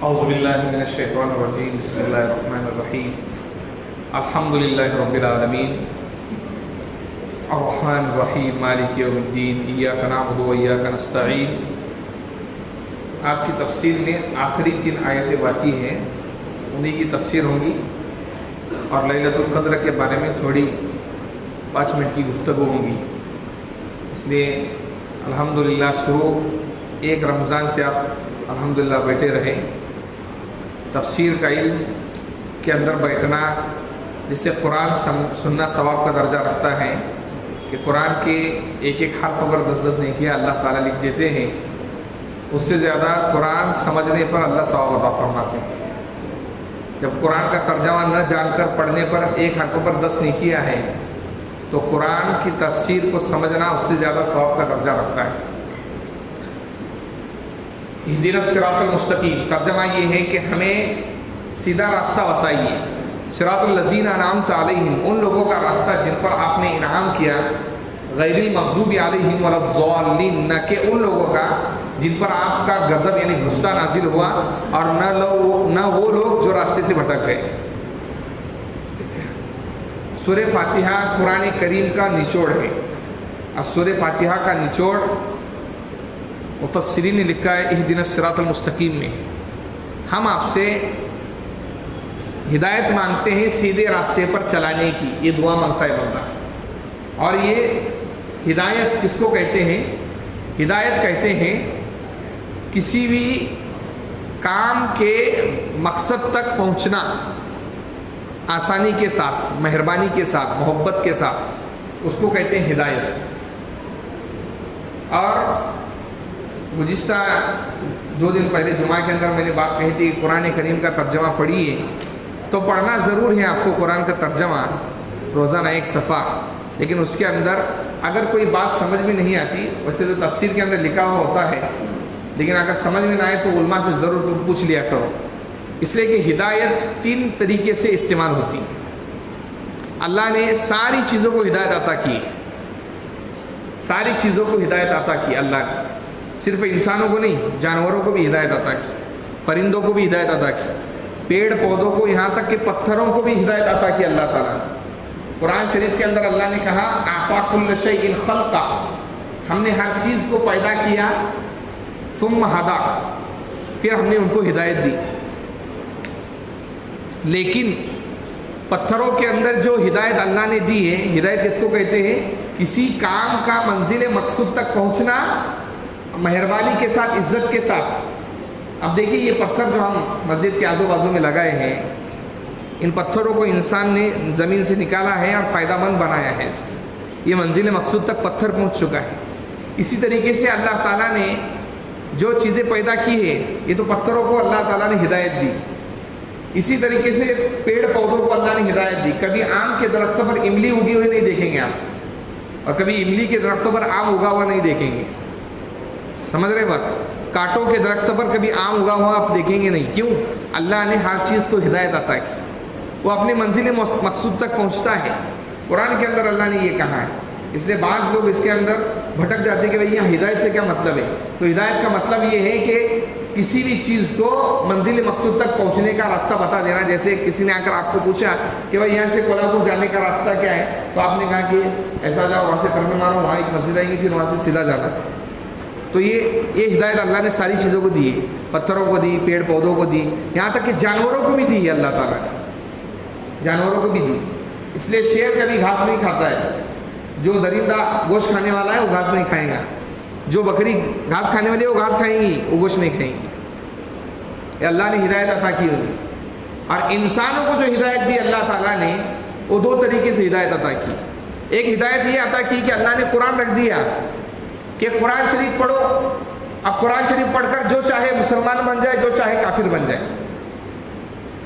اعوذ باللہ من الشیطان الرجیم بسم اللہ الرحمن الرحیم الحمد للہ رب العالمین الرحمن الرحیم مالک یوم الدین ایاک نعبد و ایاک نستعین۔ آج کی تفسیر میں آخری 3 آیتیں باقی ہیں، انہیں کی تفسیر ہوگی اور لیلۃ القدر کے بارے میں تھوڑی 5 منٹ کی گفتگو ہوگی۔ اس لیے الحمدللہ شروع 1 رمضان سے آپ الحمدللہ بیٹھے رہیں۔ تفسیر کا علم کے اندر بیٹھنا جس سے قرآن سننا ثواب کا درجہ رکھتا ہے کہ قرآن کے ایک حرف اگر 10 نیکیاں اللہ تعالیٰ لکھ دیتے ہیں، اس سے زیادہ قرآن سمجھنے پر اللہ ثواب عطا فرماتے ہیں۔ جب قرآن کا ترجمہ نہ جان کر پڑھنے پر ایک حرف پر 10 نیکیاں ہیں تو قرآن کی تفسیر کو سمجھنا اس سے زیادہ ثواب کا درجہ رکھتا ہے۔ اہدنا الصراط المستقیم ترجمہ یہ ہے کہ ہمیں سیدھا راستہ بتائیے۔ صراط الذین انعمت علیہم، ان لوگوں کا راستہ جن پر آپ نے انعام کیا، غیر المغضوب علیہم ولا الضالین، نہ کہ ان لوگوں کا جن پر آپ کا غضب یعنی غصہ نازل ہوا، اور نہ وہ لوگ جو راستے سے بھٹک گئے۔ سورہ فاتحہ قرآن کریم کا نچوڑ ہے، اور سورہ فاتحہ کا نچوڑ مفسرین نے لکھا ہے اہدنا الصراط المستقیم میں۔ ہم آپ سے ہدایت مانگتے ہیں سیدھے راستے پر چلانے کی، یہ دعا مانگتا ہے بندہ۔ اور یہ ہدایت کس کو کہتے ہیں؟ ہدایت کہتے ہیں کسی بھی کام کے مقصد تک پہنچنا آسانی کے ساتھ، مہربانی کے ساتھ، محبت کے ساتھ، اس کو کہتے ہیں ہدایت۔ اور گزشتہ 2 دن پہلے جمعہ کے اندر میں نے بات کہی تھی کہ قرآن کریم کا ترجمہ پڑھیے، تو پڑھنا ضرور ہے آپ کو قرآن کا ترجمہ روزانہ 1 صفحہ، لیکن اس کے اندر اگر کوئی بات سمجھ میں نہیں آتی، ویسے تو تفسیر کے اندر لکھا ہوا ہوتا ہے، لیکن اگر سمجھ میں نہ آئے تو علماء سے ضرور تم پوچھ لیا کرو، اس لیے کہ ہدایت 3 طریقے سے استعمال ہوتی ہے۔ اللہ نے ساری چیزوں کو ہدایت عطا کی، ساری چیزوں کو ہدایت عطا کی اللہ نے، صرف انسانوں کو نہیں، جانوروں کو بھی ہدایت عطا کی، پرندوں کو بھی ہدایت عطا کی، پیڑ پودوں کو، یہاں تک کہ پتھروں کو بھی ہدایت عطا کی اللہ تعالیٰ نے۔ قرآن شریف کے اندر اللہ نے کہا اعطیٰ کل شیء خلقہ، ہم نے ہر چیز کو پیدا کیا، ثم ہدا، پھر ہم نے ان کو ہدایت دی۔ لیکن پتھروں کے اندر جو ہدایت اللہ نے دی ہے، ہدایت کس کو کہتے ہیں؟ کسی کام کا منزل مقصود تک پہنچنا مہربانی کے ساتھ، عزت کے ساتھ۔ اب دیکھیے یہ پتھر جو ہم مسجد کے آزو بازو میں لگائے ہیں، ان پتھروں کو انسان نے زمین سے نکالا ہے اور فائدہ مند بنایا ہے، اس کو یہ منزل مقصود تک پتھر پہنچ چکا ہے۔ اسی طریقے سے اللہ تعالیٰ نے جو چیزیں پیدا کی ہے، یہ تو پتھروں کو اللہ تعالیٰ نے ہدایت دی۔ اسی طریقے سے پیڑ پودوں کو اللہ نے ہدایت دی۔ کبھی آم کے درختوں پر املی اگی ہوئی نہیں دیکھیں گے آپ، اور کبھی املی کے درختوں پر آم اگا ہوا نہیں دیکھیں گے، سمجھ رہے بات؟ کانٹوں کے درخت پر کبھی آم اگا ہوا آپ دیکھیں گے نہیں۔ کیوں؟ اللہ نے ہر چیز کو ہدایت عطا کی، وہ اپنے منزل مقصود تک پہنچتا ہے۔ قرآن کے اندر اللہ نے یہ کہا ہے، اس لیے بعض لوگ اس کے اندر بھٹک جاتے ہیں کہ بھئی یہاں ہدایت سے کیا مطلب ہے؟ تو ہدایت کا مطلب یہ ہے کہ کسی بھی چیز کو منزل مقصود تک پہنچنے کا راستہ بتا دینا۔ جیسے کسی نے آ کر آپ کو پوچھا کہ بھئی یہاں سے کولہاپور جانے کا راستہ کیا ہے، تو آپ نے کہا کہ ایسا جاؤ، وہاں سے ٹرن مارو، وہاں ایک مسجد آئے گی، پھر وہاں سے سیدھا جانا۔ تو یہ ہدایت اللہ نے ساری چیزوں کو دی ہے، پتھروں کو دی، پیڑ پودوں کو دی، یہاں تک کہ جانوروں کو بھی دی ہے اللہ تعالیٰ نے، جانوروں کو بھی دی۔ اس لیے شیر کبھی گھاس نہیں کھاتا ہے، جو درندہ گوشت کھانے والا ہے وہ گھاس نہیں کھائے گا، جو بکری گھاس کھانے والی ہے وہ گھاس کھائیں گی، وہ گوشت نہیں کھائیں گی۔ یہ اللہ نے ہدایت عطا کی ہوگی۔ اور انسانوں کو جو ہدایت دی اللہ تعالیٰ نے، وہ 2 طریقے سے ہدایت عطا کی۔ ایک ہدایت یہ عطا کی کہ اللہ نے قرآن رکھ دیا کہ قرآن شریف پڑھو، اب قرآن شریف پڑھ کر جو چاہے مسلمان بن جائے، جو چاہے کافر بن جائے۔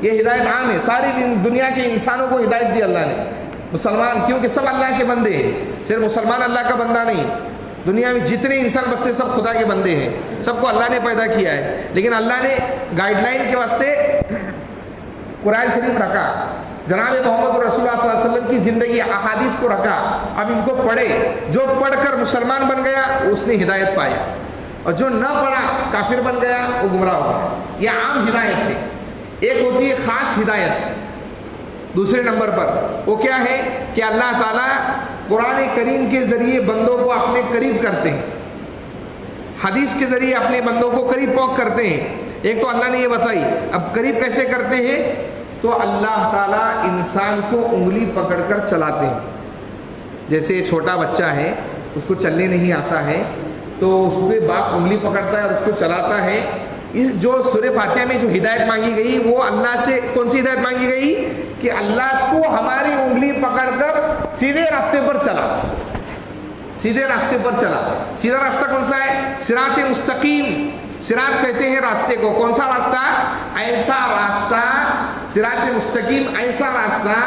یہ ہدایت عام ہے، ساری دنیا کے انسانوں کو ہدایت دی اللہ نے، مسلمان، کیونکہ سب اللہ کے بندے ہیں، صرف مسلمان اللہ کا بندہ نہیں، دنیا میں جتنے انسان بستے سب خدا کے بندے ہیں، سب کو اللہ نے پیدا کیا ہے، لیکن اللہ نے گائیڈ لائن کے واسطے قرآن شریف رکھا، جناب محمد رسول اللہ صلی اللہ علیہ وسلم کی زندگی احادیث کو رکھا۔ اب ان کو پڑھے، جو پڑھ کر مسلمان بن گیا اس نے ہدایت پایا، اور جو نہ پڑھا کافر بن گیا، وہ گمراہ ہو گیا. یہ عام ہدایت ہے. ایک ہوتی ہے خاص ہدایت. دوسرے نمبر پر وہ کیا ہے کہ اللہ تعالیٰ قرآن کریم کے ذریعے بندوں کو اپنے قریب کرتے ہیں، حدیث کے ذریعے اپنے بندوں کو قریب پہنچ کرتے ہیں. ایک تو اللہ نے یہ بتائی. اب قریب کیسے کرتے ہیں؟ تو اللہ تعالیٰ انسان کو انگلی پکڑ کر چلاتے ہیں. جیسے چھوٹا بچہ ہے، اس کو چلنے نہیں آتا ہے، تو اس پہ باپ انگلی پکڑتا ہے اور اس کو چلاتا ہے. اس جو سورہ فاتحہ میں جو ہدایت مانگی گئی، وہ اللہ سے کون سی ہدایت مانگی گئی؟ کہ اللہ تو ہماری انگلی پکڑ کر سیدھے راستے پر چلا. سیدھے راستے پر چلا. سیدھا راستہ کون سا ہے؟ صراط مستقیم. صراط کہتے ہیں راستے کو. کون سا راستہ؟ ایسا راستہ. صراط مستقیم ایسا راستہ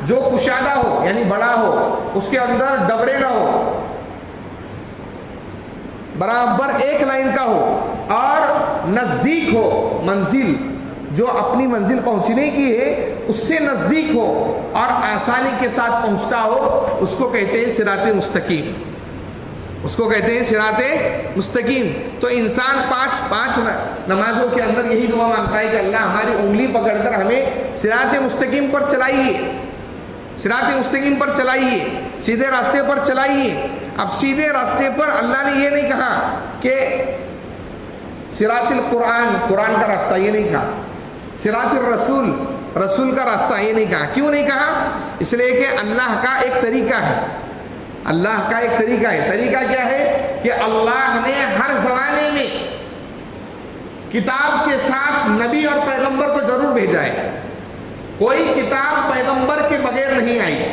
جو کشادہ ہو، یعنی بڑا ہو، اس کے اندر ڈبرے نہ ہو، برابر ایک لائن کا ہو، اور نزدیک ہو. منزل جو اپنی منزل پہنچنے کی ہے اس سے نزدیک ہو اور آسانی کے ساتھ پہنچتا ہو، اس کو کہتے ہیں صراط مستقیم. اس کو کہتے ہیں صراط مستقیم. تو انسان پانچ نمازوں کے اندر یہی دعا مانگتا ہے کہ اللہ ہماری انگلی پکڑ کر ہمیں صراط مستقیم پر چلائیے، صراط مستقیم پر چلائیے، سیدھے راستے پر چلائیے. اب سیدھے راستے پر اللہ نے یہ نہیں کہا کہ صراط القرآن، قرآن کا راستہ، یہ نہیں کہا. صراط الرسول، رسول کا راستہ، یہ نہیں کہا. کیوں نہیں کہا؟ اس لیے کہ اللہ کا ایک طریقہ ہے. اللہ کا ایک طریقہ ہے. طریقہ کیا ہے؟ کہ اللہ نے ہر زمانے میں کتاب کے ساتھ نبی اور پیغمبر کو ضرور بھیجا ہے. کوئی کتاب پیغمبر کے بغیر نہیں آئی.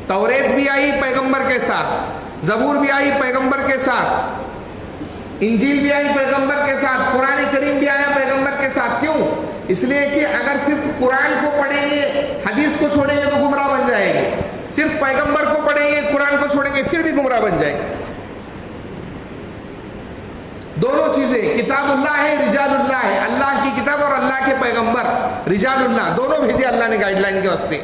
توریت بھی آئی پیغمبر کے ساتھ، زبور بھی آئی پیغمبر کے ساتھ، انجیل بھی آئی پیغمبر کے ساتھ، قرآن کریم بھی آیا پیغمبر کے ساتھ. کیوں؟ اس لیے کہ اگر صرف قرآن کو پڑھیں گے، حدیث کو چھوڑیں گے تو گمراہ بن جائیں گے. صرف پیغمبر کو پڑھیں گے، قرآن کو چھوڑیں گے، پھر بھی گمراہ بن جائیں گے. دونوں چیزیں، کتاب اللہ ہے، رجال اللہ ہے. اللہ کی کتاب اور اللہ کے پیغمبر رجال اللہ، دونوں بھیجے اللہ نے گائیڈ لائن کے واسطے.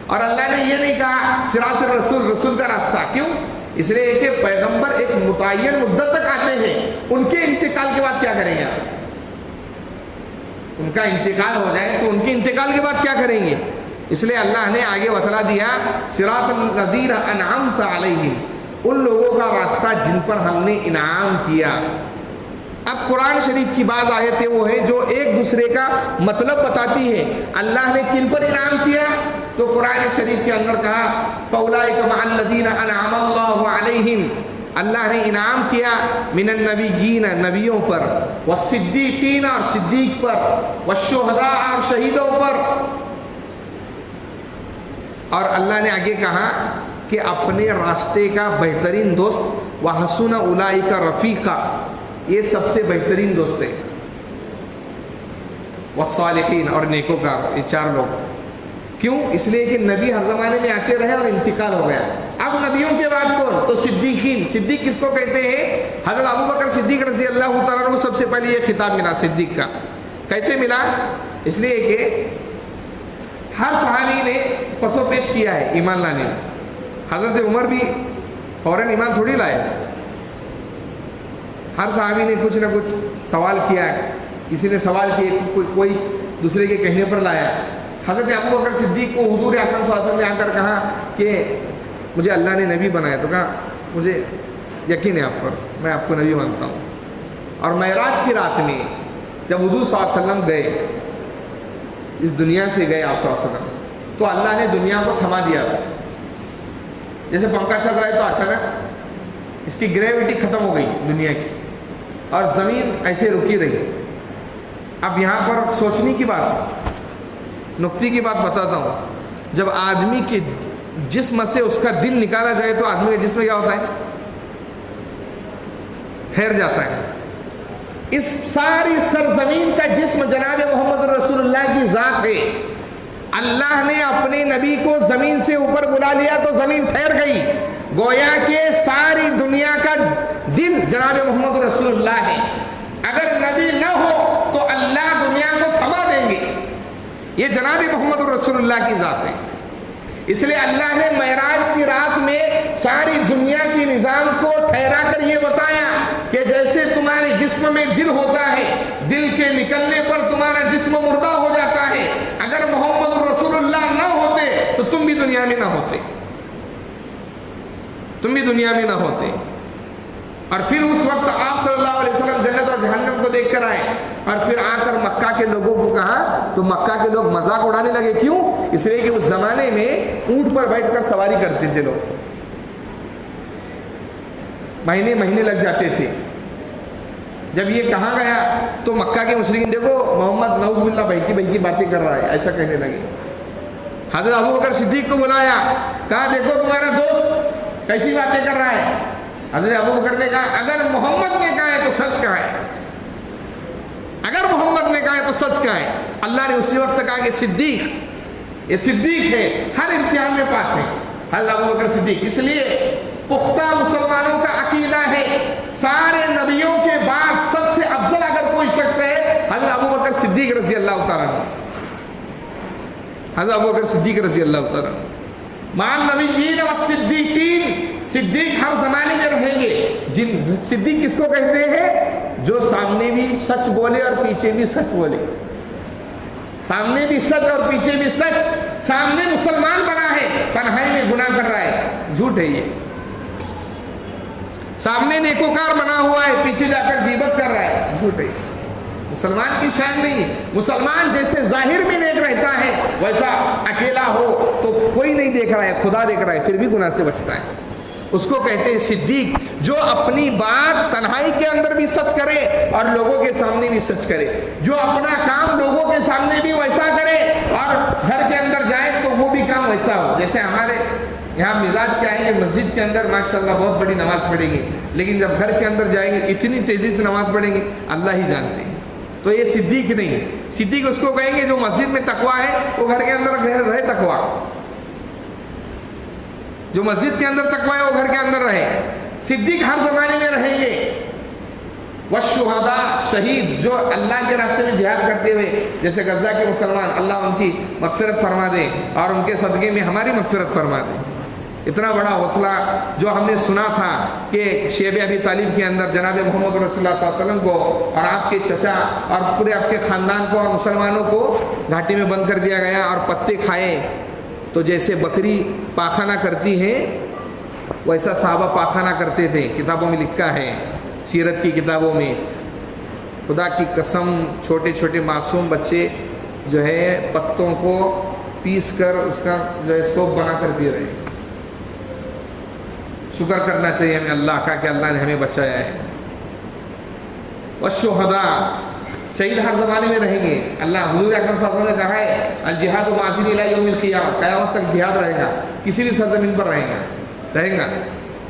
اور اللہ نے یہ نہیں کہا صراط الرسول، رسول کا راستہ. کیوں؟ اس لیے کہ پیغمبر ایک متعین مدت تک آتے ہیں. ان کے انتقال کے بعد کیا کریں گے آپ؟ ان کا انتقال ہو جائے تو ان کے انتقال کے بعد کیا کریں گے؟ اس لیے اللہ نے آگے بتلا دیا صراط الذین انعمت علیہم، ان لوگوں کا راستہ جن پر ہم نے انعام کیا. اب قرآن شریف کی بعض آیتیں وہ ہیں جو ایک دوسرے کا مطلب بتاتی ہے. اللہ نے کن پر انعام کیا؟ تو قرآن شریف کے اندر کہا فَأُولَٰئِكَ مَعَ الَّذِينَ أَنْعَمَ اللَّهُ عَلَيْهِمْ، اللہ نے انعام کیا من النبیین، نبیوں پر، والصدیقین، اور صدیق پر، والشہداء، اور شہیدوں پر. اور اللہ نے آگے کہا کہ اپنے راستے کا بہترین دوست وَحَسُنَ أُولَٰئِكَ رَفِيقًا، یہ سب سے بہترین دوست ہے. والصالحین، اور نیکوکار، یہ چار لوگ. کیوں؟ اس لیے کہ نبی ہر زمانے میں آتے رہے اور انتقال ہو گیا. اب نبیوں کے بعد کون؟ تو صدیقین. صدیق کس کو کہتے ہیں؟ حضرت ابو بکر صدیق رضی اللہ تعالیٰ عنہ کو سب سے پہلے یہ خطاب ملا صدیق کا. کیسے ملا؟ اس لیے کہ ہر صحابی نے پس و پیش کیا ہے ایمان لانے میں. حضرت عمر بھی فوراً ایمان تھوڑی لائے. ہر صحابی نے کچھ نہ کچھ سوال کیا ہے. کسی نے سوال کیے، کوئی دوسرے کے کہنے پر لایا. حضرت ابو بکر صدیق کو حضور اکرم صلی اللہ علیہ وسلم نے آ کر کہا کہ مجھے اللہ نے نبی بنایا. تو کہا مجھے یقین ہے آپ پر، میں آپ کو نبی مانتا ہوں. اور معراج کی رات میں جب حضور صلی اللہ علیہ وسلم گئے، اس دنیا سے گئے آپ صلی اللہ علیہ وسلم، تو اللہ نے دنیا کو تھما دیا تھا. جیسے پنکھا چل رہا ہے تو اچانک اس کی گریوٹی ختم ہو گئی دنیا کی، اور زمین ایسے رکی رہی. اب یہاں پر سوچنے کی بات ہے، نکتے کی بات بتاتا ہوں. جب آدمی کے جسم سے اس کا دل نکالا جائے تو آدمی کے جسم میں کیا ہوتا ہے؟ ٹھہر جاتا ہے. اس ساری سرزمین کا جسم جناب محمد رسول اللہ کی ذات ہے. اللہ نے اپنے نبی کو زمین سے اوپر بلا لیا تو زمین ٹھہر گئی. گویا کہ ساری دنیا کا دل جناب محمد رسول اللہ ہے. اگر نبی نہ ہو تو اللہ دنیا کو تھما دیں گے. یہ جناب محمد رسول اللہ کی ذات ہے. اس لیے اللہ نے معراج کی رات میں ساری دنیا کی نظام کو ٹھہرا کر یہ بتایا کہ جیسے تمہارے جسم میں دل ہوتا ہے، دل کے نکلنے پر تمہارا جسم مردہ ہو جاتا ہے، اگر محمد رسول اللہ نہ ہوتے تو تم بھی دنیا میں نہ ہوتے، تم بھی دنیا میں نہ ہوتے۔ اور پھر اس وقت آپ صلی اللہ علیہ وسلم جنت اور جہنم کو دیکھ کر آئے، اور پھر آ کر مکہ کے لوگوں کو کہا تو مکہ کے لوگ مذاق اڑانے لگے۔ کیوں؟ اس لیے کہ اس زمانے میں اونٹ پر بیٹھ کر سواری کرتے تھے لوگ، مہینے مہینے لگ جاتے تھے۔ جب یہ کہا گیا تو مکہ کے مشرکین دیکھو محمد نعوذ باللہ بہکی باتیں کر رہا ہے، ایسا کہنے لگے۔ حضرت ابوبکر صدیق کو بلایا، کہا دیکھو تمہارا دوست کیسی باتیں کر رہا ہے۔ حضرت ابوبکر نے کہا اگر محمد نے کہا ہے تو سچ کہا ہے، اگر محمد نے کہا ہے تو سچ کہا ہے۔ اللہ نے اسی وقت کہا کہ صدیق، یہ صدیق ہے، ہر امتحان میں پاس ہے حضرت ابوبکر صدیق۔ اس لیے پختہ مسلمانوں کا عقیدہ ہے سارے نبیوں کے بعد سب سے افضل اگر کوئی شخص ہے حضرت ابوبکر صدیق رضی اللہ تعالیٰ عنہ، حضرت ابوبکر صدیق رضی اللہ تعالیٰ عنہ۔ مع النبیین والصدیقین، صدیق ہر زمانے میں رہیں گے۔ صدیق کس کو کہتے ہیں؟ جو سامنے بھی سچ بولے اور پیچھے بھی سچ بولے، سامنے بھی سچ اور پیچھے بھی سچ۔ سامنے مسلمان بنا ہے، تنہائی میں گناہ کر رہا ہے، جھوٹ ہے یہ۔ سامنے نیکوکار بنا ہوا ہے، پیچھے جا کر غیبت کر رہا ہے، جھوٹ ہے۔ مسلمان کی شان نہیں ہے۔ مسلمان جیسے ظاہر میں نیک رہتا ہے ویسا اکیلا ہو تو کوئی نہیں دیکھ رہا ہے، خدا دیکھ رہا ہے، پھر بھی گناہ سے بچتا ہے۔ اس کو کہتے ہیں صدیق، جو اپنی بات تنہائی کے اندر بھی سچ کرے اور لوگوں کے سامنے بھی سچ کرے، جو اپنا کام لوگوں کے سامنے بھی ویسا کرے اور گھر کے اندر جائے تو وہ بھی کام ویسا ہو۔ جیسے ہمارے یہاں مزاج کیا ہے کہ مسجد کے اندر ماشاءاللہ بہت بڑی نماز پڑھیں گے، لیکن جب گھر کے اندر جائیں گے اتنی تیزی سے نماز پڑھیں گے اللہ ہی جانتے ہیں۔ تو یہ صدیق نہیں۔ صدیق اس کو کہیں گے جو مسجد میں تقویٰ ہے وہ گھر کے اندر رہے تقویٰ، جو مسجد کے اندر تقویٰ ہے وہ گھر کے اندر رہے۔ صدیق ہر زمانے میں رہیں گے۔ والشہداء، شہید جو اللہ کے راستے میں جہاد کرتے ہوئے، جیسے غزہ کے مسلمان، اللہ ان کی مغفرت فرما دے اور ان کے صدقے میں ہماری مغفرت فرما دے۔ اتنا بڑا حوصلہ جو ہم نے سنا تھا کہ شیب ابی طالب کے اندر جناب محمد رسول اللہ صلی اللہ علیہ وسلم کو اور آپ کے چچا اور پورے آپ کے خاندان کو اور مسلمانوں کو گھاٹی میں بند کر دیا گیا اور پتے کھائے تو جیسے بکری پاخانہ کرتی ہے ویسا صحابہ پاخانہ کرتے تھے۔ کتابوں میں لکھا ہے، سیرت کی کتابوں میں، خدا کی قسم چھوٹے چھوٹے معصوم بچے جو ہے پتوں کو پیس کر اس کا جو ہے سوپ بنا کر پی رہے ہیں۔ شکر کرنا چاہیے ہمیں اللہ کا کہ اللہ نے ہمیں بچایا ہے۔ والشہداء، شہید ہر زمانے میں رہیں گے۔ اللہ حضور اکرم صلی اللہ علیہ وسلم نے کہا ہے الجہاد ماضی الی یوم القیامہ، قیامت تک جہاد رہے گا، کسی بھی سرزمین پر رہے گا،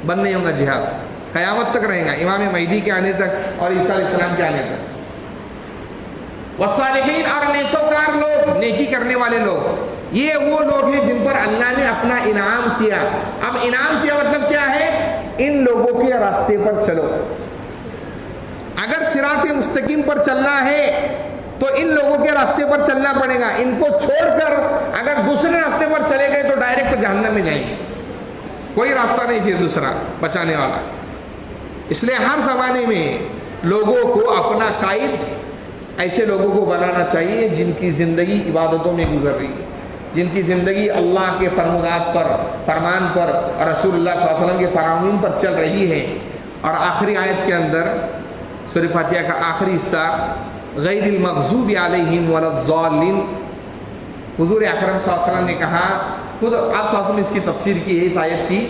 بند نہیں ہوگا جہاد، قیامت تک رہے گا، امام مہدی کے آنے تک اور عیسیٰ علیہ السلام کے آنے تک۔ والصالحین، اور نیکوکار لوگ، نیکی کرنے والے لوگ، یہ وہ لوگ ہیں جن پر اللہ نے اپنا انعام کیا۔ اب انعام کیا مطلب کیا ہے؟ ان لوگوں کے راستے پر چلو۔ اگر صراط مستقیم پر چلنا ہے تو ان لوگوں کے راستے پر چلنا پڑے گا۔ ان کو چھوڑ کر اگر دوسرے راستے پر چلے گئے تو ڈائریکٹ جہنم میں جائیں گے، کوئی راستہ نہیں پھر دوسرا بچانے والا۔ اس لیے ہر زمانے میں لوگوں کو اپنا قائد ایسے لوگوں کو بنانا چاہیے جن کی زندگی عبادتوں میں گزر رہی ہے، جن کی زندگی اللہ کے فرمودات پر، فرمان پر اور رسول اللہ صلی اللہ علیہ وسلم کے فرامین پر چل رہی ہے۔ اور آخری آیت کے اندر سورہ فاتحہ کا آخری حصہ غیر المغضوب علیہم ولا الضالین، حضور اکرم صلی اللہ علیہ وسلم نے کہا، خود آپ صلی اللہ علیہ وسلم نے اس کی تفسیر کی ہے اس آیت کی،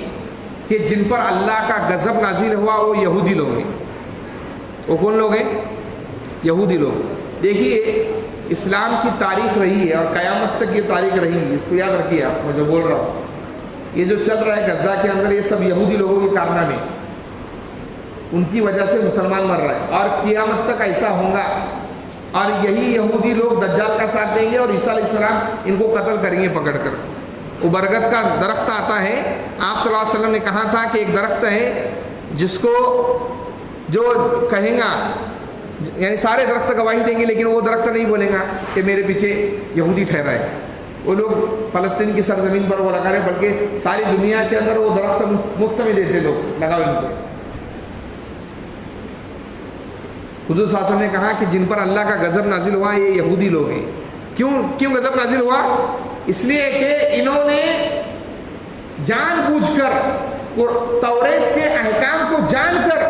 کہ جن پر اللہ کا غضب نازل ہوا وہ یہودی لوگ ہیں۔ وہ کون لوگ ہیں؟ یہودی لوگ۔ دیکھیے اسلام کی تاریخ رہی ہے اور قیامت تک یہ تاریخ رہی ہے، اس کو یاد رکھیے آپ، میں جو بول رہا ہوں یہ جو چل رہا ہے غزہ کے اندر یہ سب یہودی لوگوں کے کارنامے، ان کی وجہ سے مسلمان مر رہا ہے اور قیامت تک ایسا ہوگا۔ اور یہی یہودی لوگ دجال کا ساتھ دیں گے اور عیسیٰ علیہ السلام ان کو قتل کریں گے پکڑ کر۔ وہ برگد کا درخت آتا ہے، آپ صلی اللہ علیہ وسلم نے کہا تھا کہ ایک درخت ہے جس کو جو کہیں گا، یعنی سارے درخت گواہی دیں گے لیکن وہ درخت نہیں بولے گا کہ میرے پیچھے یہودی ٹھہرا ہے، وہ لوگ فلسطین کی سرزمین پر وہ لگا رہے، بلکہ ساری دنیا کے اندر وہ درخت مفت میں دیتے لوگ، لگاؤ ان کو۔ حضور صلی اللہ علیہ وسلم نے کہا کہ جن پر اللہ کا غضب نازل ہوا یہ یہودی لوگ ہیں۔ کیوں غضب نازل ہوا؟ اس لیے کہ انہوں نے جان بوجھ کر توریت کے احکام کو جان کر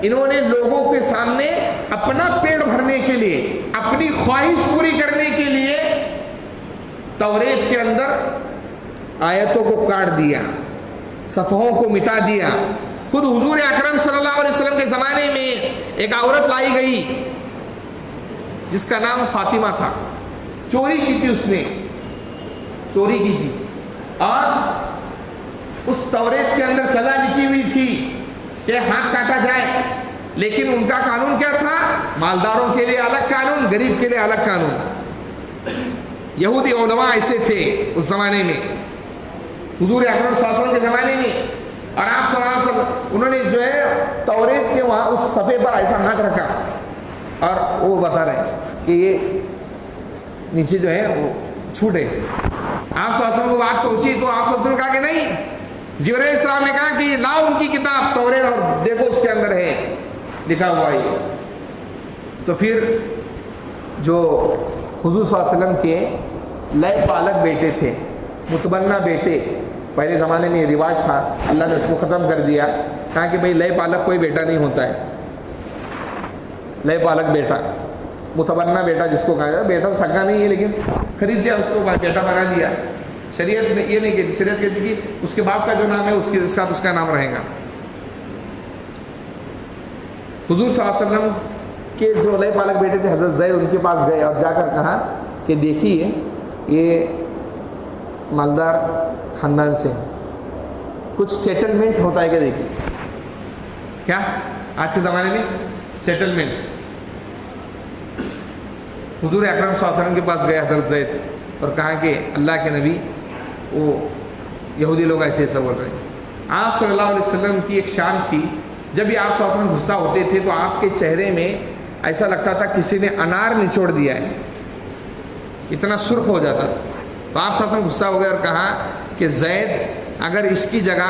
انہوں نے لوگوں کے سامنے اپنا پیٹ بھرنے کے لیے، اپنی خواہش پوری کرنے کے لیے توریت کے اندر آیتوں کو کاٹ دیا، صفحوں کو مٹا دیا۔ خود حضور اکرم صلی اللہ علیہ وسلم کے زمانے میں ایک عورت لائی گئی جس کا نام فاطمہ تھا، چوری کی تھی، اس نے چوری کی تھی، اور اس توریت کے اندر سزا لکھی ہوئی تھی کہ ہاتھ کاٹا جائے، لیکن ان کا قانون کیا تھا؟ مالداروں کے لیے الگ قانون، غریب کے لیے الگ قانون۔ یہودی علماء ایسے تھے اس زمانے میں، حضور اکرم صلی اللہ علیہ وسلم کے زمانے میں، اور آپ صلی اللہ علیہ وسلم انہوں نے جو ہے توریت کے وہاں اس صفحے پر ایسا ہاتھ رکھا اور وہ بتا رہے ہیں کہ یہ نیچے جو ہے وہ چھوٹے۔ آپ صلی اللہ علیہ وسلم کو بات پہنچی تو آپ صلی اللہ علیہ وسلم نے کہا کہ نہیں، جبرائیل علیہ السلام نے کہا کہ لاؤ ان کی کتاب توریت اور دیکھو اس کے اندر ہے لکھا ہوا ہے۔ تو پھر جو حضور صلی اللہ علیہ وسلم کے لئے پالک بیٹے تھے، متبنہ بیٹے، پہلے زمانے میں یہ رواج تھا، اللہ نے اس کو ختم کر دیا، کہا کہ بھئی لئے پالک کوئی بیٹا نہیں ہوتا ہے، لئے پالک بیٹا، متبنہ بیٹا جس کو کہا جائے، بیٹا سگا نہیں ہے لیکن خرید لیا، اس کو بیٹا بنا لیا۔ شریعت میں یہ نہیں کہتی، شریعت کہتی کہ اس کے باپ کا جو نام ہے اس کے ساتھ اس کا نام رہے گا۔ حضور صلی اللہ علیہ وسلم کے جو لئے پالک بیٹے تھے حضرت زید، ان کے پاس گئے اور جا کر کہا کہ دیکھیے یہ مالدار خاندان سے کچھ سیٹلمنٹ ہوتا ہے کہ دیکھیے کیا آج کے زمانے میں سیٹلمنٹ۔ حضور اکرم صلی اللہ علیہ وسلم کے پاس گئے حضرت زید اور کہا کہ اللہ کے نبی وہ یہودی لوگ ایسے ایسا بول رہے ہیں۔ آپ صلی اللہ علیہ وسلم کی ایک شان تھی، جب بھی آپ صلی اللہ علیہ وسلم غصہ ہوتے تھے تو آپ کے چہرے میں ایسا لگتا تھا کسی نے انار نچوڑ دیا ہے، اتنا سرخ ہو جاتا تھا۔ تو آپ صلی اللہ علیہ وسلم غصہ ہو گئے اور کہا کہ زید اگر اس کی جگہ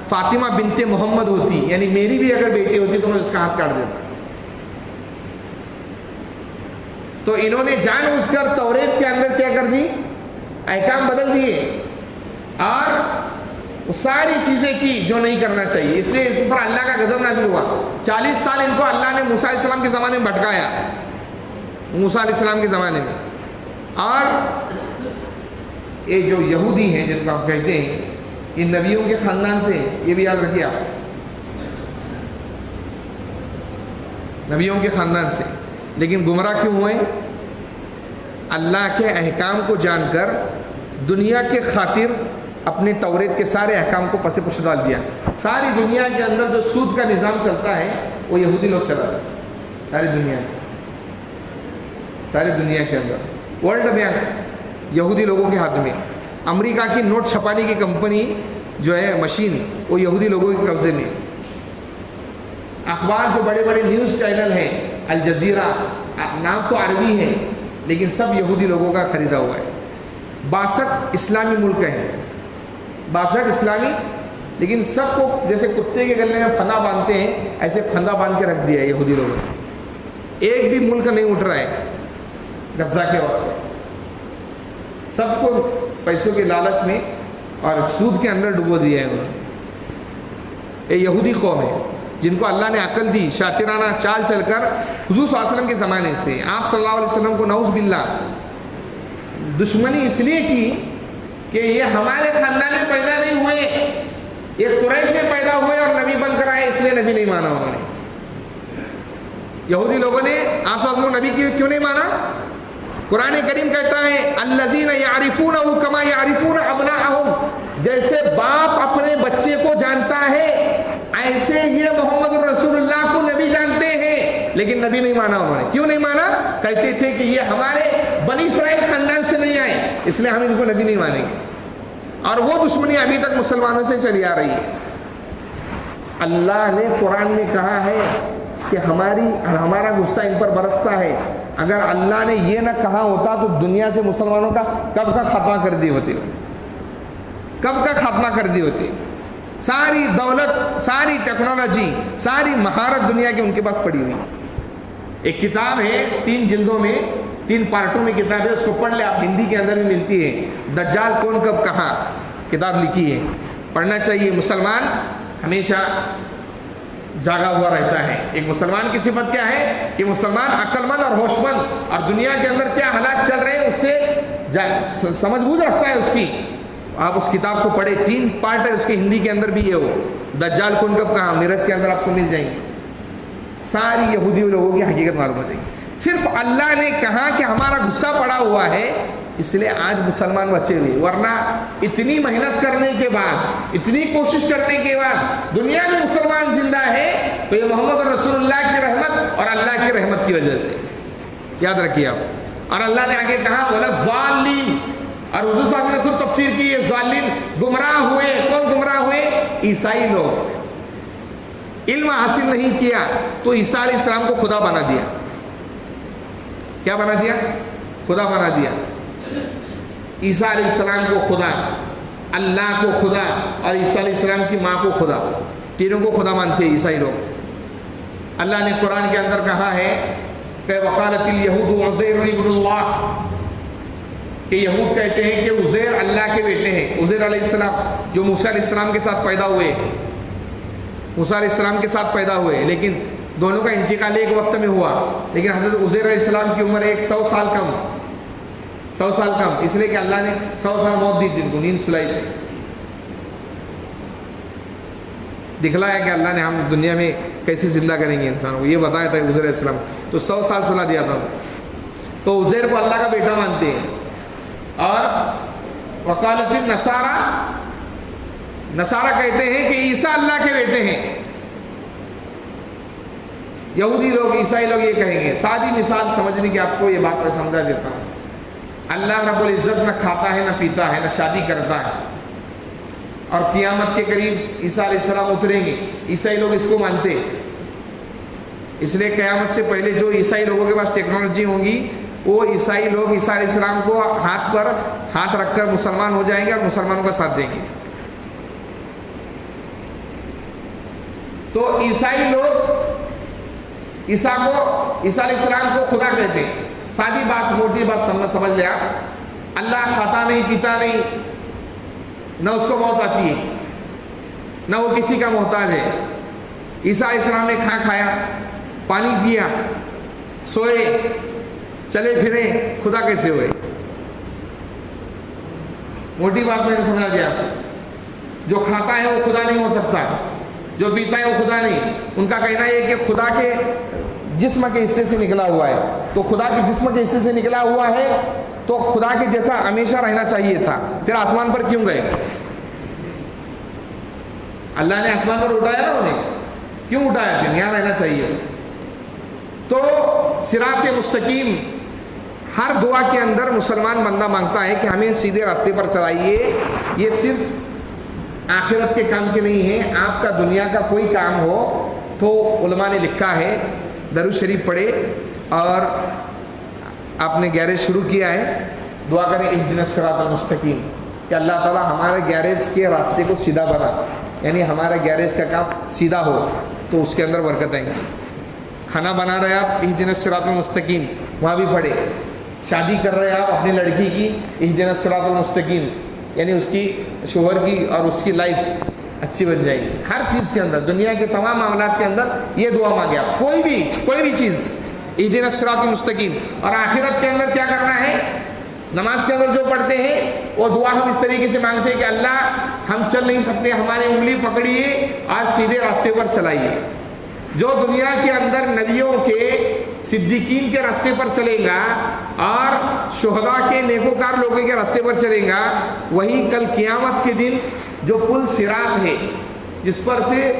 فاطمہ بنت محمد ہوتی، یعنی میری بھی اگر بیٹی ہوتی تو میں اس کا ہاتھ کاٹ دیتا۔ تو انہوں نے جان بوجھ کر توریت کے اندر کیا کر دی؟ احکام بدل دیے اور وہ ساری چیزیں کی جو نہیں کرنا چاہیے، اس لیے اس پر اللہ کا غضب نازل ہوا۔ 40 سال ان کو اللہ نے موسیٰ علیہ السلام کے زمانے میں بھٹکایا، موسیٰ علیہ السلام کے زمانے میں۔ اور یہ جو یہودی ہیں جن کو ہم کہتے ہیں، ان نبیوں کے خاندان سے، یہ بھی یاد رکھیے آپ، نبیوں کے خاندان سے، لیکن گمراہ کیوں ہوئے؟ اللہ کے احکام کو جان کر دنیا کے خاطر اپنے توریت کے سارے احکام کو پس پش ڈال دیا۔ ساری دنیا کے اندر جو سود کا نظام چلتا ہے وہ یہودی لوگ چلا رہے ہیں، ساری دنیا کے اندر۔ ورلڈ بینک یہودی لوگوں کے ہاتھ میں، امریکہ کی نوٹ چھپانے کی کمپنی جو ہے مشین وہ یہودی لوگوں کے قبضے میں، اخبار جو بڑے بڑے نیوز چینل ہیں، الجزیرہ، نام تو عربی ہے لیکن سب یہودی لوگوں کا خریدا ہوا ہے۔ 62 اسلامی ملک ہیں، 62 اسلامی، لیکن سب کو جیسے کتے کے گلے میں پھندا باندھتے ہیں ایسے پھندا باندھ کے رکھ دیا ہے یہودی لوگوں نے۔ ایک بھی ملک نہیں اٹھ رہا ہے غزہ کے واسطے، سب کو پیسوں کے لالچ میں اور سود کے اندر ڈبو دیا ہے انہوں نے۔ یہ یہودی قوم ہے جن کو اللہ نے عقل دی، شاطرانہ چال چل کر حضور صلی اللہ علیہ وسلم کے زمانے سے آپ صلی اللہ علیہ وسلم کو نعوذ باللہ دشمنی اس لیے کی کہ یہ ہمارے خاندان میں پیدا نہیں ہوئے، یہ قریش میں پیدا ہوئے اور نبی بن کر آئے، اس لیے نبی نہیں مانا انہوں نے۔ یہودی لوگوں نے آپ صلی اللہ علیہ وسلم نبی کیوں نہیں مانا؟ قرآن کریم کہتا ہے الذین یعرفونہ کما یعرفون ابناءہم، جیسے باپ اپنے بچے کو جانتا ہے ایسے یہ محمد رسول اللہ کو نبی جانتے ہیں، لیکن نبی نہیں مانا انہوں نے۔ کیوں نہیں مانا؟ کہتے تھے کہ یہ ہمارے بنی اسرائیل خاندان سے نہیں آئے، اس لیے ہم ان کو نبی نہیں مانیں گے، اور وہ دشمنی ابھی تک مسلمانوں سے چلی آ رہی ہے۔ اللہ نے قرآن میں کہا ہے کہ ہمارا غصہ ان پر برستا ہے، اگر اللہ نے یہ نہ کہا ہوتا تو دنیا سے مسلمانوں کا کب کا خاتمہ کر دی ہوتی، کب کا خاتمہ کر دی ہوتی. ساری دولت، ساری ٹیکنالوجی، ساری مہارت دنیا کی ان کے پاس پڑی ہوئی. ایک کتاب ہے 3 جلدوں میں، 3 پارٹوں میں کتاب ہے، اس کو پڑھ لے آپ، ہندی کے اندر بھی ملتی ہے. دجال کون کب کہاں کتاب لکھی ہے، پڑھنا چاہیے. مسلمان ہمیشہ جاگا ہوا رہتا ہے. ایک مسلمان کی صفت کیا ہے کہ مسلمان عقل مند اور ہوش مند، اور دنیا کے اندر کیا حالات چل رہے ہیں اس سے سمجھ بوجھ رکھتا ہے اس کی. آپ اس کتاب کو پڑھے، 3 پارٹ ہے اس کے، ہندی کے اندر بھی ہے وہ. دجال کون کب کہاں میرج کے اندر آپ کو مل جائیں گے. ساری یہودی لوگوں کی حقیقت معلوم ہو جائے گی. صرف اللہ نے کہا کہ ہمارا غصہ پڑا ہوا ہے، اس لیے آج مسلمان بچے ہوئے، ورنہ اتنی محنت کرنے کے بعد، اتنی کوشش کرنے کے بعد دنیا میں مسلمان زندہ ہے تو یہ محمد رسول اللہ کی رحمت اور اللہ کی رحمت کی وجہ سے. یاد رکھیے آپ. اور اللہ نے آگے کہا وَلَضَّالِّينَ، اور حضور صلی اللہ علیہ وسلم نے خود تفسیر کی ہے. ظالم گمراہ ہوئے. کون گمراہ ہوئے؟ عیسائی لوگ. علم حاصل نہیں کیا تو عیسیٰ علیہ السلام کو خدا بنا دیا. کیا بنا دیا؟ خدا بنا دیا. عیسیٰ علیہ السلام کو خدا، اللہ کو خدا، اور عیسیٰ علیہ السلام کی ماں کو خدا، تینوں کو خدا مانتے ہیں عیسائی لوگ. اللہ نے قرآن کے اندر کہا ہے کہ وقالت الیہود عزیر ابن اللہ، کہ یہود کہتے ہیں کہ عزیر اللہ کے بیٹے ہیں. عزیر علیہ السلام جو موسیٰ علیہ السلام کے ساتھ پیدا ہوئے، موسیٰ علیہ السلام کے ساتھ پیدا ہوئے، لیکن دونوں کا انتقال ایک وقت میں ہوا. لیکن حضرت عزیر علیہ السلام کی عمر 100 سال کم، 100 سال کم، اس لیے کہ اللہ نے 100 سال موت دی تھی ان کو، نیند سلائی تھی. دکھلایا کہ اللہ نے ہم دنیا میں کیسے زندہ کریں گے انسانوں کو، یہ بتایا تھا عزیر علیہ السلام. تو 100 سال سلا دیا تھا. تو عزیر کو اللہ کا بیٹا مانتے ہیں. اور وقالت النصارى، نصارہ کہتے ہیں کہ عیسیٰ اللہ کے بیٹے ہیں. یہودی لوگ، عیسائی لوگ یہ کہیں گے. سادی مثال سمجھنے کی آپ کو یہ بات میں سمجھا دیتا ہوں. اللہ رب العزت نہ کھاتا ہے، نہ پیتا ہے، نہ شادی کرتا ہے، اور قیامت کے قریب عیسیٰ علیہ السلام اتریں گے. عیسائی لوگ اس کو مانتے ہیں. اس لیے قیامت سے پہلے جو عیسائی لوگوں کے پاس ٹیکنالوجی ہوں گی، وہ عیسائی لوگ عیسیٰ علیہ السلام کو ہاتھ پر ہاتھ رکھ کر مسلمان ہو جائیں گے اور مسلمانوں کا ساتھ دیں گے. تو عیسائی لوگ عیسیٰ علیہ السلام کو خدا کہتے ہیں. سادی بات، موٹی بات سمجھ لے آپ. اللہ کھاتا نہیں، پیتا نہیں، نہ اس کو موت آتی ہے، نہ وہ کسی کا محتاج ہے. عیسیٰ علیہ السلام نے کھایا، پانی پیا، سوئے، چلے پھرے، خدا کیسے ہوئے؟ موٹی بات میں نے سمجھا دیا. جو کھاتا ہے وہ خدا نہیں ہو سکتا، جو پیتا ہے وہ خدا نہیں. ان کا کہنا یہ کہ خدا کے جسم کے حصے سے نکلا ہوا ہے. تو خدا کے جسم کے حصے سے نکلا ہوا ہے تو خدا کے جیسا ہمیشہ رہنا چاہیے تھا. پھر آسمان پر کیوں گئے؟ اللہ نے آسمان پر اٹھایا نا انہیں، کیوں اٹھایا؟ پھر یہاں رہنا چاہیے. تو صراط مستقیم ہر دعا کے اندر مسلمان بندہ مانگتا ہے کہ ہمیں سیدھے راستے پر چلائیے. یہ صرف آخرت کے کام کے نہیں ہے، آپ کا دنیا کا کوئی کام ہو تو علماء نے لکھا ہے درود شریف پڑھے اور آپ نے گیرج شروع کیا ہے، دعا کریں اہدنا الصراط المستقیم کہ اللہ تعالیٰ ہمارے گیرج کے راستے کو سیدھا بنا، یعنی ہمارا گیرج کا کام سیدھا ہو تو اس کے اندر برکت آئیں گی. کھانا بنا رہے آپ اہدنا الصراط المستقیم، وہاں بھی پڑھے. شادی کر رہے آپ اپنی لڑکی کی، اہدنا الصراط المستقیم، یعنی اس کی شوہر کی اور اس کی لائف اچھی بن جائے گی. ہر چیز کے اندر، دنیا کے تمام معاملات کے اندر یہ دعا مانگے آپ. کوئی بھی چیز اہدنا الصراط المستقیم. اور آخرت کے اندر کیا کرنا ہے؟ نماز کے اندر جو پڑھتے ہیں وہ دعا ہم اس طریقے سے مانگتے ہیں کہ اللہ ہم چل نہیں سکتے، ہماری انگلی پکڑیے اور سیدھے راستے پر چلائیے. جو دنیا کے اندر نبیوں کے، صدیقین کے راستے پر چلے گا اور شہداء کے، نیکوکار لوگوں کے راستے پر چلے گا، وہی کل قیامت کے دن جو پل صراط ہے جس پر سے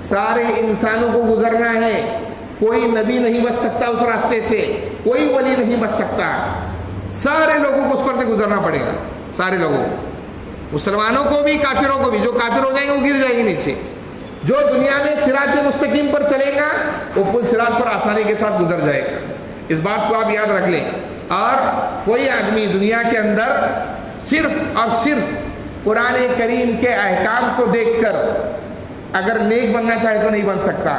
سارے انسانوں کو گزرنا ہے، کوئی نبی نہیں بچ سکتا اس راستے سے، کوئی ولی نہیں بچ سکتا، سارے لوگوں کو اس پر سے گزرنا پڑے گا. سارے لوگوں کو، مسلمانوں کو بھی، کافروں کو بھی. جو کافر ہو جائیں گے وہ گر جائیں گے نیچے. جو دنیا میں صراط مستقیم پر چلے گا وہ پل صراط پر آسانی کے ساتھ گزر جائے گا. اس بات کو آپ یاد رکھ لیں. اور کوئی آدمی دنیا کے اندر صرف اور صرف قرآن کریم کے احکام کو دیکھ کر اگر نیک بننا چاہے تو نہیں بن سکتا.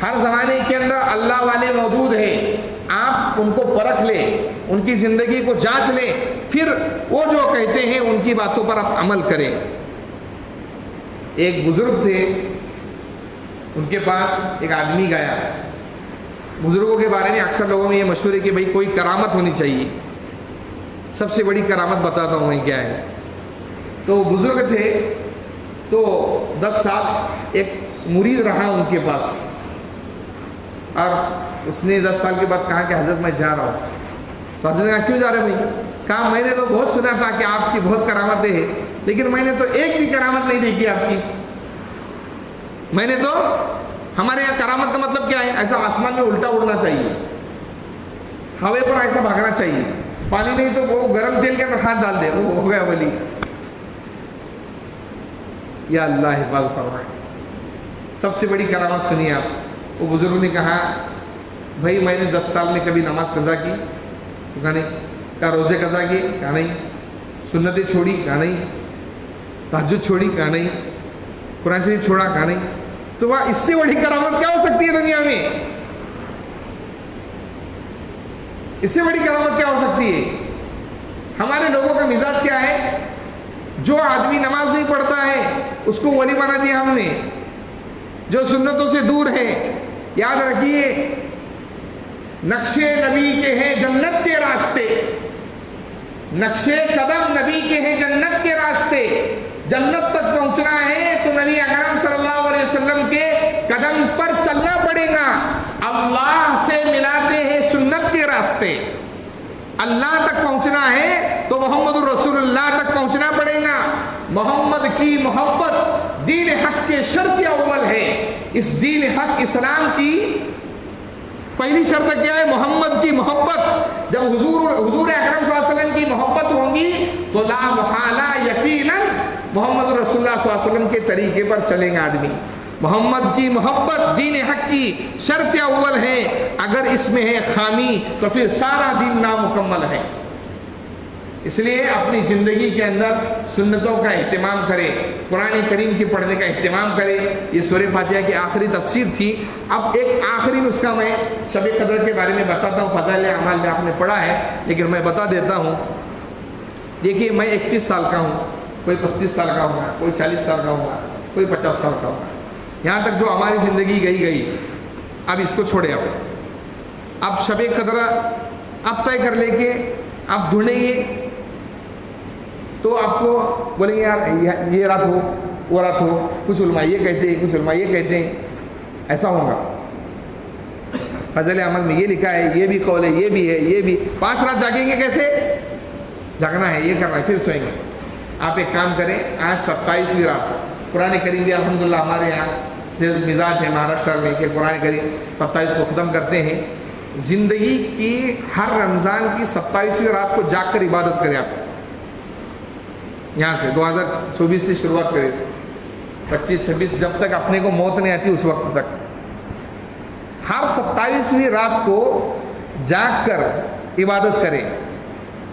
ہر زمانے کے اندر اللہ والے موجود ہیں، آپ ان کو پرکھ لیں، ان کی زندگی کو جانچ لیں، پھر وہ جو کہتے ہیں ان کی باتوں پر آپ عمل کریں. ایک بزرگ تھے، ان کے پاس ایک آدمی گیا. بزرگوں کے بارے میں اکثر لوگوں میں یہ مشہور ہے کہ بھئی کوئی کرامت ہونی چاہیے. سب سے بڑی کرامت بتاتا ہوں میں کیا ہے. تو بزرگ تھے، تو 10 سال ایک مرید رہا ان کے پاس، اور اس نے 10 سال کے بعد کہا کہ حضرت میں جا رہا ہوں. تو حضرت نے کہا کیوں جا رہے بھائی؟ کہا میں نے تو بہت سنا تھا کہ آپ کی بہت کرامتیں ہیں، لیکن میں نے تو ایک بھی کرامت نہیں دیکھی آپ کی. میں نے تو، ہمارے یہاں کرامت کا مطلب کیا ہے؟ ایسا آسمان میں الٹا اڑنا چاہیے، ہوے پر ایسا بھاگنا چاہیے، پانی نہیں تو وہ گرم تیل کے اندر ہاتھ ڈال دے، وہ ہو گیا ولی. یا اللہ حفاظ فرمائے. سب سے بڑی کرامت سنیے آپ. وہ بزرگ نے کہا بھائی میں نے 10 سال میں کبھی نماز قضا کی؟ کہا نہیں. کہا روزے قضا کیے؟ کہا نہیں. سنتیں چھوڑی؟ کہا نہیں. تہجد چھوڑی؟ کہا نہیں. قرآن شریف چھوڑا؟ کہا نہیں. تو وہ اس سے بڑی کرامت کیا ہو سکتی ہے دنیا میں؟ اس سے بڑی کرامت کیا ہو سکتی ہے؟ ہمارے لوگوں کا مزاج کیا ہے؟ جو آدمی نماز نہیں پڑھتا ہے اس کو ولی بنا دیا ہم نے، جو سنتوں سے دور ہے. یاد رکھیے نقشے نبی کے ہیں جنت کے راستے، نقشے قدم نبی کے ہیں جنت کے راستے. جنت تک پہنچنا ہے تو نبی اکرم صلی اللہ علیہ وسلم کے قدم پر چلنا پڑے گا. اللہ سے ملاتے ہیں سنت کے راستے. اللہ تک پہنچنا ہے تو محمد الرسول اللہ تک پہنچنا پڑے گا. محمد کی محبت دین حق کے شرط اول ہے. اس دین حق اسلام کی پہلی شرط کیا ہے؟ محمد کی محبت. جب حضور اکرم صلی اللہ علیہ وسلم کی محبت ہوگی تو لا محالہ یقیناً محمد رسول اللہ صلی اللہ علیہ وسلم کے طریقے پر چلیں گے آدمی. محمد کی محبت دین حق کی شرط اول ہے. اگر اس میں ہے خامی تو پھر سارا دین نامکمل ہے. اس لیے اپنی زندگی کے اندر سنتوں کا اہتمام کریں، قرآن کریم کی پڑھنے کا اہتمام کریں. یہ سورہ فاتحہ کی آخری تفسیر تھی. اب ایک آخری نسخہ میں شب قدر کے بارے میں بتاتا ہوں. فضائل اعمال میں آپ نے پڑھا ہے لیکن میں بتا دیتا ہوں. دیکھیے میں 31 سال کا ہوں، کوئی 35 سال کا ہوگا، کوئی 40 سال کا ہوگا، کوئی 50 سال کا ہوگا. یہاں تک جو ہماری زندگی گئی. اب اس کو چھوڑے. اب شب قدر اب طے کر لے کے آپ ڈھونڈیں گے تو آپ کو بولیں گے یار یہ رات ہو وہ رات ہو. کچھ علماء یہ کہتے ہیں، کچھ علماء یہ کہتے ہیں. ایسا ہوگا. فضل عمل میں یہ لکھا ہے، یہ بھی قول ہے، یہ بھی ہے، یہ بھی. 5 رات جاگیں گے کیسے؟ جاگنا ہے، یہ کرنا ہے، پھر سوئیں گے. آپ ایک کام کریں، آج 27ویں رات قرآن کریم بھی الحمدللہ ہمارے یہاں سے مزاج ہے مہاراشٹر میں کہ قرآن کریم 27 کو ختم کرتے ہیں. زندگی کی ہر رمضان کی 27ویں رات کو جاگ کر عبادت کریں. آپ یہاں سے 2024 سے شروعات کریں، 25-26 جب تک اپنے کو موت نہیں آتی اس وقت تک ہر 27ویں رات کو جاگ کر عبادت کریں.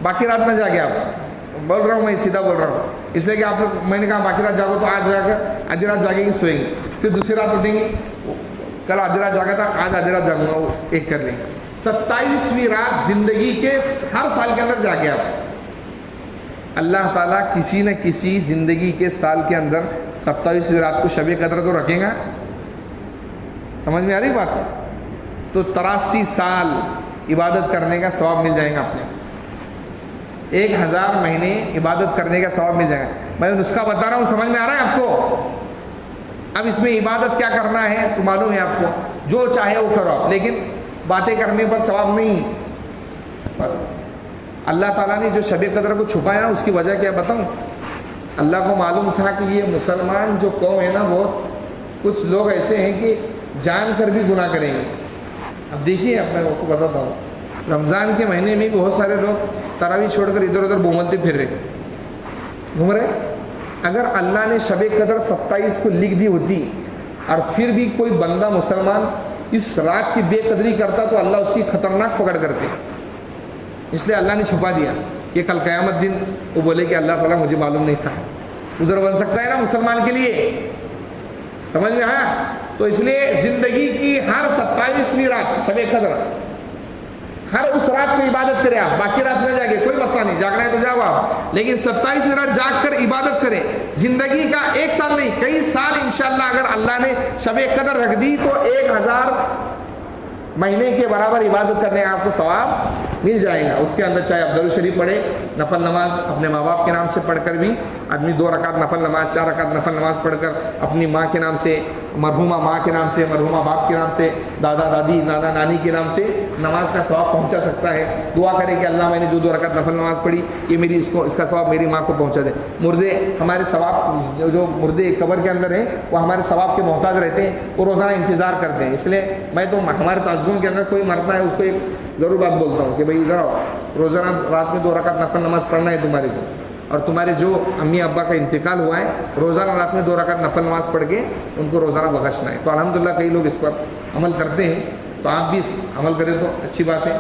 باقی رات نہ جاگے. آپ بول رہا ہوں، میں سیدھا بول رہا ہوں اس لیے کہ آپ لوگ، میں نے کہا باقی رات جاگو تو آج جا کر آدھی رات جاگیں گے، سوئیں گے، پھر دوسری رات اٹھیں گے، کل آدھی رات جاگا تھا آج آدھی رات جاگوں گا، وہ ایک کر لیں گے. 27ویں رات زندگی کے ہر سال کے اندر جاگے آپ. اللہ تعالیٰ کسی نہ کسی زندگی کے سال کے اندر 27ویں رات کو شب قدر تو رکھیں گا. سمجھ میں آ رہی بات؟ تو 83 سال عبادت کرنے کا ثواب مل جائے گا. آپ نے 1000 مہینے عبادت کرنے کا ثواب مل جائے گا. میں نسخہ بتا رہا ہوں، سمجھ میں آ رہا ہے آپ کو؟ اب اس میں عبادت کیا کرنا ہے تو معلوم ہے آپ کو. جو چاہے وہ کرو آپ، لیکن باتیں کرنے پر ثواب نہیں. اللہ تعالیٰ نے جو شب قدر کو چھپایا اس کی وجہ کیا بتاؤں؟ اللہ کو معلوم تھا کہ یہ مسلمان جو قوم ہے نا، بہت کچھ لوگ ایسے ہیں کہ جان کر بھی گناہ کریں گے. اب دیکھیے اب میں آپ کو بتاتا ہوں، رمضان کے مہینے میں بہت سارے لوگ تراویح چھوڑ کر ادھر ادھر بوملتے پھر رہے، گھوم رہے. اگر اللہ نے شب قدر 27 کو لکھ دی ہوتی اور پھر بھی کوئی بندہ مسلمان اس رات کی بے قدری کرتا تو اللہ اس کی خطرناک پکڑ کرتے. اس لیے اللہ نے چھپا دیا کہ کل قیامت دن وہ بولے کہ اللہ تعالیٰ مجھے معلوم نہیں تھا. عذر بن سکتا ہے نا مسلمان کے لیے, سمجھ میں آیا؟ تو اس لیے زندگی کی ہر 27ویں رات شب قدر, ہر اس رات میں عبادت کرے آپ, باقی رات میں جاگے کوئی مسئلہ نہیں, جاگنا ہے تو جاؤ آپ, لیکن 27ویں رات جاگ کر عبادت کرے. زندگی کا 1 سال نہیں, کئی سال انشاءاللہ اگر اللہ نے شب قدر رکھ دی تو 1000 مہینے کے برابر عبادت کرنے آپ کو ثواب مل جائے گا. اس کے اندر چاہے آپ درود شریف پڑھے, نفل نماز اپنے ماں باپ کے نام سے پڑھ کر بھی آدمی 2 رکعت نفل نماز, 4 رکعت نفل نماز پڑھ کر اپنی ماں کے نام سے, مرحومہ ماں کے نام سے, مرحومہ باپ کے نام سے, دادا دادی دادا نانی کے نام سے نماز کا ثواب پہنچا سکتا ہے. دعا کرے کہ اللہ میں نے جو 2 رکعت نفل نماز پڑھی یہ میری اس کا ثواب میری ماں کو پہنچا دے. مردے ہمارے ثواب, جو مردے قبر کے اندر ہیں وہ ہمارے ثواب کے محتاج رہتے ہیں, وہ روزانہ انتظار کرتے ہیں. اس لیے میں تو ہمارے تعزیوں کے اندر کوئی مرتا ہے اس کو ایک ضرور بات بولتا ہوں کہ بھائی ادھر آؤ, روزانہ رات میں 2 رکعت نفل نماز پڑھنا ہے تمہارے کو, اور تمہارے جو امی ابا کا انتقال ہوا ہے روزانہ رات میں 2 رکعت نفل نماز پڑھ کے ان کو روزانہ بخشنا ہے. تو الحمدللہ کئی لوگ اس پر عمل کرتے ہیں, تو آپ بھی عمل کریں تو اچھی بات ہے.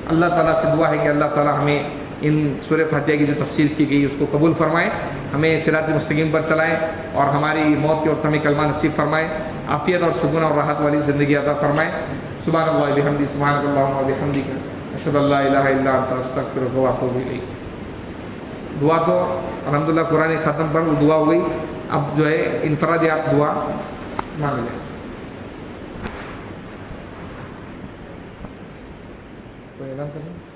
اللہ تعالیٰ سے دعا ہے کہ اللہ تعالیٰ ہمیں ان سورہ فاتحہ کی جو تفسیر کی گئی اس کو قبول فرمائے, ہمیں صراط مستقیم پر چلائے, اور ہماری موت کے وقت ہمیں کلمہ نصیب فرمائے, عافیت اور سکون اور راحت والی زندگی عطا فرمائے. سبحان اللہ بحمدہ, سبحانک اللہم و بحمدک, اشہد ان لا الہ الا انت, استغفرک و اتوب الیک. دعا تو الحمدللہ قرآن ختم پر دعا ہو گئی, اب جو ہے انفرادی آپ دعا مانگ لیں. کوئی اعلان کریں؟